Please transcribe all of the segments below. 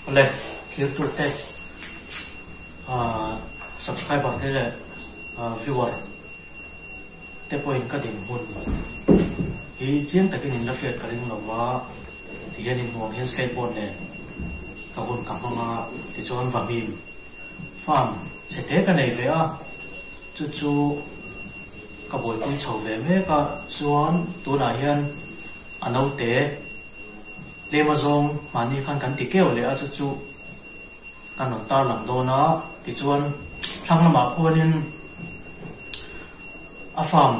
le clear tur te subscriber te le viewer te point ka din hun hi chiang takin in la fiat karing lawa ti hian in muang hian skateboard ne ka hun ka manga ti chuan vangin farm chete ka nei ve a chu ka boi pui chho ve me ka chuan tuna hian anau te lema zong mani khan kan ti keu le a chu kan on tar lang do na ti chuan thlang lama khuanin a farm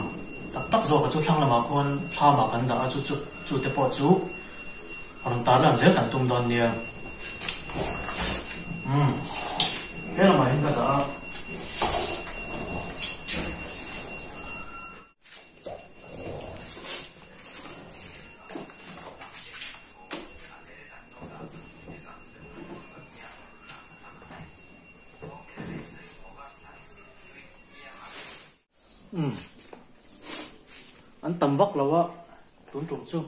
tak zo ka chu thlang lama khuan thlama kan da a chu te po chu on tar lang zel kan tum don nia hela ma hin ka da anh tầm vóc là vợ tốn trục chung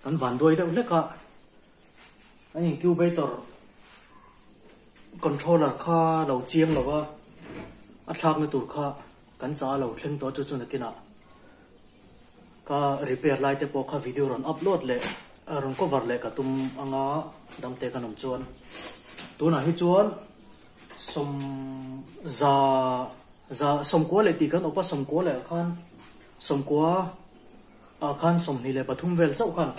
anh ván đuôi đâu lết cả anh incubator controller kha đầu chiang là vợ anh thang cái tủ kha cắn giá lẩu thêm đó cho là cái nào cả repair lại tiếp kha video rồi upload lệ rồi cover lệ cả tum anh á đam tê cái nòng chuan tu nào hết chuan som za som quá lệ thì kan opa som quá lệ som quá khan som ni le pathum vel chau khan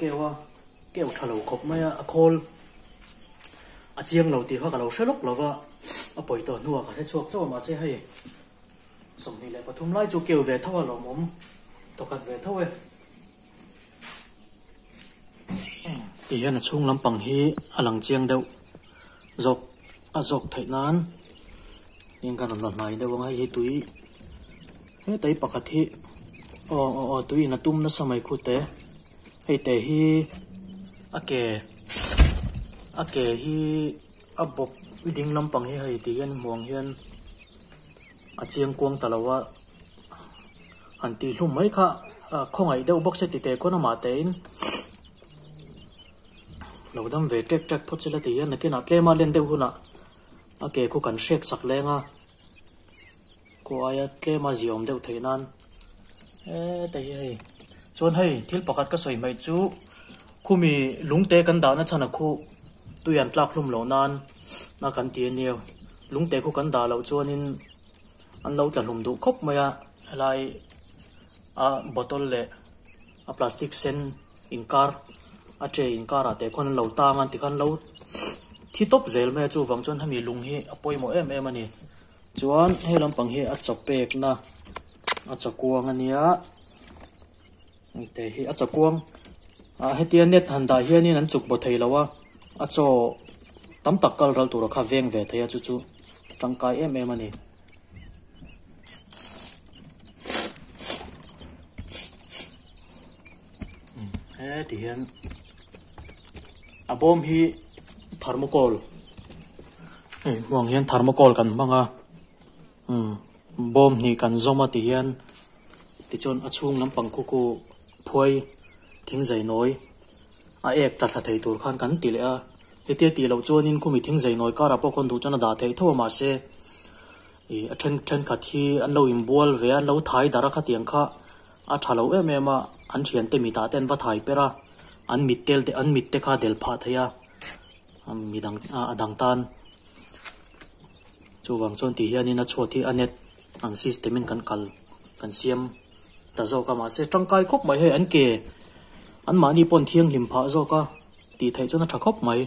keu thalo khop maya a khol a chiang lo ti kha ka lo shelok lova a poi to nuwa ka he chuak chaw ma se hai som ni le pathum lai chu keu ve thawa lo mom to kat ve thawe ti hian a chung lampang hi alang chiang deuh zok thai nan ning kan on nai deuh ngai hi tui he tai pakhat hi tui na tum na samai khu te hei te hi ake hi abop ding lampang hi hei ti hian muang hian a chiang kuang talawa an ti hlum mai kha khongai deuh box ti te kona ma te in lodam ve tek phochela ti hian nakin a tlema len deuh huna ake khu kan shek sak lenga ko aya tlema ziom deuh theinan tay hay chon hay thil pakat ka soi mai chu khumi lungte kan da na chana khu tuyan tlak hlum lo nan na kan ti niu lungte khu kan da lo chonin an lo tla hlum du khop maya lai a bottle le a plastic sen inkar a che inkar ate khon lo ta ngan ti khan lo thi top zel me chu wang chon hami lung hi apoi mo em ani chuan he lampang hi a chopek na a chakuang ania te hi a chakuang hetian net handa hianin an chuk bo thei lawa a cho tam tak kal ral tur kha veng ve theya chu tangkai em ani he ti hian a bom hi thermocol wang hian thermocol kan manga bom ni kan zoma ti hian ti chon achung lampang ku phoi thing zai noi a ek ta thei tur khan kan ti le a hetia ti lo chonin khumi thing zai noi kara po kon du chana da thei tho ma se e a then kha thi an lo im bol ve an lo thai dara kha tiang kha a thalo em a an thian te mi ta ten va thai pera an mittel te an mit te kha del pha theya midang adang tan chu wang chon ti hianin a chhothi anet ang system in kan siam ta zo ka ma se tangkai khop mai he an ke an mani pon thiang lim pha zo ka ti thai chona tha khop mai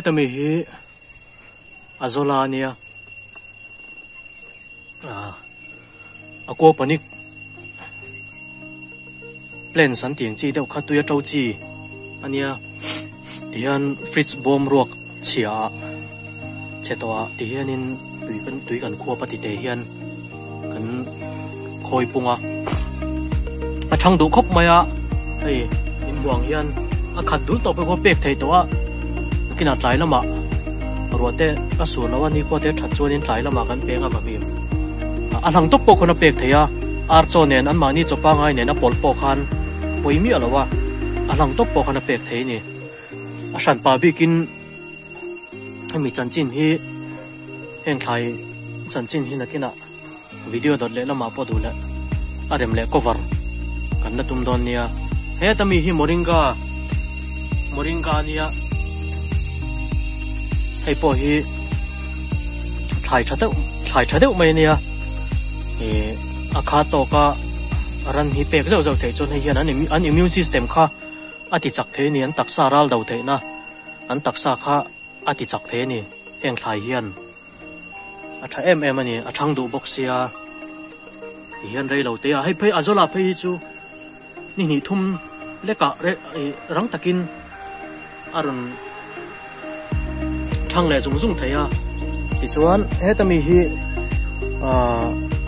tami hi azola nia ako panik plan san tiang chi deuh kha tuya tau chi ania tian fridge bomb ruak chia chetoa tianin tui kan khuwa pati te hian kan khoi punga a thang du khop maya ei in buang hian a khat dul to pe ko pek thei to a kina tlai lama ruate a su lawa ni ko te that chuanin tlai lama kan pe nga bami a hlang top po khona pek theya ar chonen an mani chopa ngai ne na pol po khan poimi alawa a hlang top po khona pek thei ni a san pa bikin ami chanchin hi heng thlai chanchin hi nakina video dot le lama po dula arem le cover kan na tum don nia he tami hi moringa nia hei po hi thlai thadeu mai nia akha to ka ran hi pek zo thei chon hei hian an immune system kha ati chak the ni an taksa ral dau the na an taksa kha ati chak the ni heng thlai hian atha ani athang du boxia hian rei lo te a hei phei azola phei chu ni thum leka rang takin arun thang le zung theya ti chuan he tami hi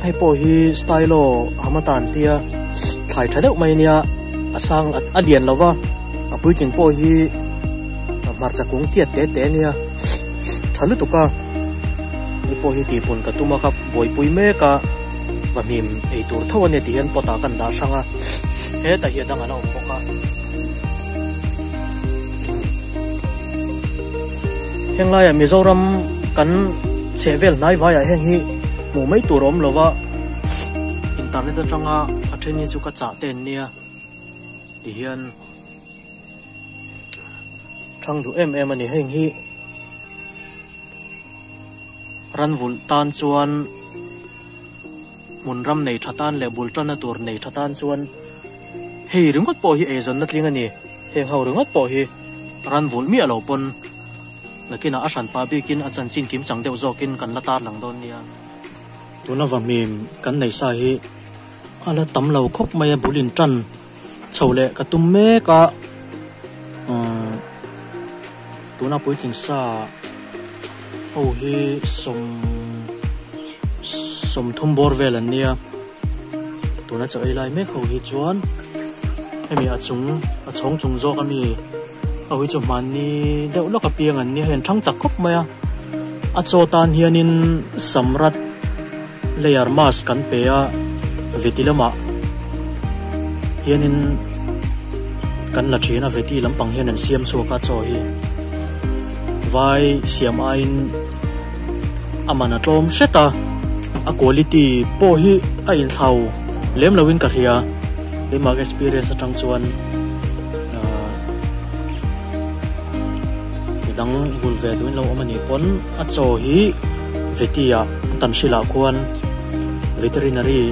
hei po hi stylo hamatan tia thlai thadeu mai nia asang alian lova apui king po hi marcha kung tiat te nia thalu tuka ni po hi ti pun ka tuma ka boi pui me ka mamim ei tur thawane ti hian pota kan da sanga he ta hi dang ana poka henglai Mizoram kan chevel nai vaya heng hi mu mai turom lova internet atanga atheni chu ka cha ten nia ti hian thang du ani heng hi ranvul tan chuan munram nei thatan le bultana tur nei thatan chuan hei ringot po hi ezon na tling ani heng ho ringot po hi ranvul mi alo pon nakina asan pa bikin achan chin kim chang deu zokin kan latar lang don nia tuna vamim kan nei sa hi ala tamlo khop maya bulin tan chole ka tumme ka tuna puiking sa o hi som thum bor velan nia tuna chai lai me kho hi chuan hemi achong chung zo kami awi chu mani deuh loka piang an ni hen thang chak khop maya acho tan hianin samrat layer mask kan pe a vetilama hianin kan la thina veti lampang hian an siam chu ka cho hi vai siam ain amana tlom sheta a quality po hi a in thau lem lawin ka ria e mag experience atang chuan dang vulve duin lo amani pon a cho hi vetia tanshila khuan veterinary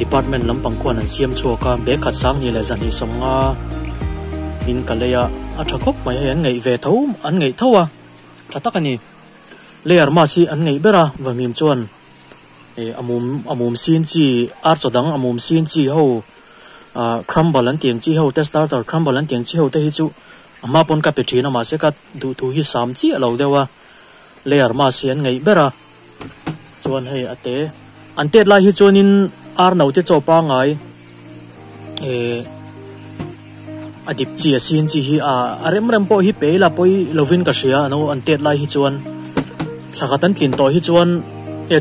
department lampang khuan an siam chuaka be khat sang ni le zani somnga in kaleya athakop mai an ngei ve tho an ngei thowa thatakani layer ma si an ngei bera wamim chuan amum sin chi ar chodang amum sin chi ho crumble an tiang chi ho test starter crumble an tiang chi ho te hi chu ama pon ka petrina ma se ka du thu hi sam chi alo dewa layer ma si an ngei bera chuan hei ate ante lai hi chuanin ar no te chopa ngai adip chi asin chi hi rem po hi peila poi lovin ka sia no ante lai hi chuan thakatan kin to hi chuan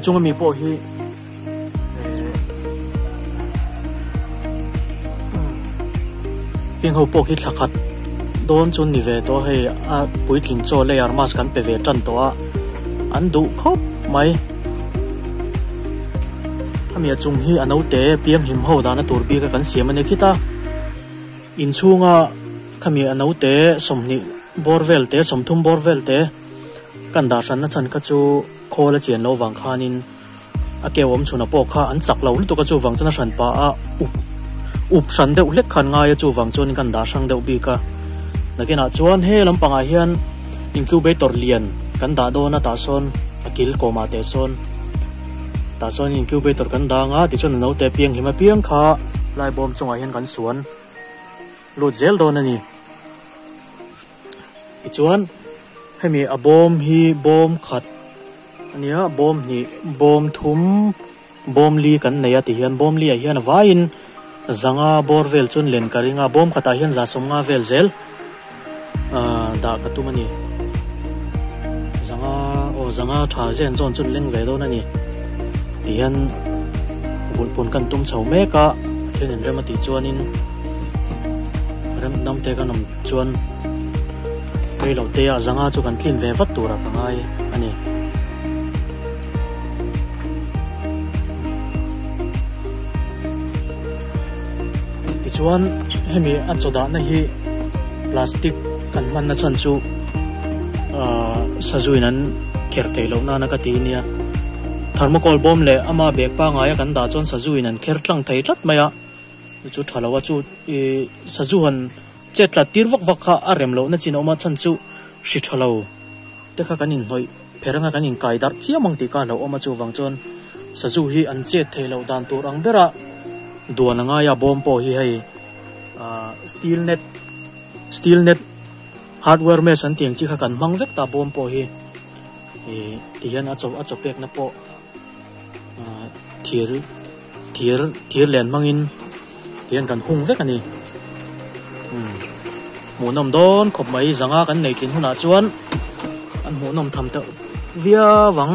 chunga mi po hi king ho po hi thakat don chun ni ve to hei puitling cho layer mask kan pe ve tan to a an du khop mai amia chung hi anau te piam him ho dana turbi ka kan siam ane kita in chunga khami anau te somni borvel te somthum borvel te kan da san na chan ka chu khola chen lo wang khanin akewom chuna po kha an chak lo lu to ka chu wang chana san pa a up san de ulek khan nga ya chu wang chon kan da sang de ubi ka nakena chuan he lampanga hian incubator lian kan da do na ta son akil koma te son ta son incubator kan da nga ti chon no te piang hima piang kha lai bom chunga hian kan suan lut zel do na ni i chuan hemi a bom hi bom khat ania bom ni bom thum bom li kan neya ti hian bom li a hian vain zanga borvel chun len karinga bom khata hian za somnga vel zel da katumani zanga tha zen zon chun leng ve do na ni ti hian vun pun kan tum chho me ka thlen remati chuanin rem nam te kanam chuan rei lo te a zanga chu kan thlin ve vat tura ka ngai ani ti chuan hemi an choda na hi plastic kan man na chan chu sazuinan kher theilo na na ka ti nia thermocol bom le ama bek pa nga ya kan da chon sazuinan kher tlang thei tlat maya chu thalawa chu sazuhan chetla tirwak wak kha arem lo na chin oma chan chu shi thalo te kha kanin hoi pheranga kanin kaidar chiamang ti ka lo oma chu wang chon sazu hi an che theilo dan tur ang bera duana nga ya bom po hi hei steel net hardware me san tiang chi kha kan mang vek ta bom po hi ti hian a chop pek na po thir len mangin hian kan hung vek ani mu nom don khop mai zanga kan nei thin huna chuan an mu nom tham ta via wang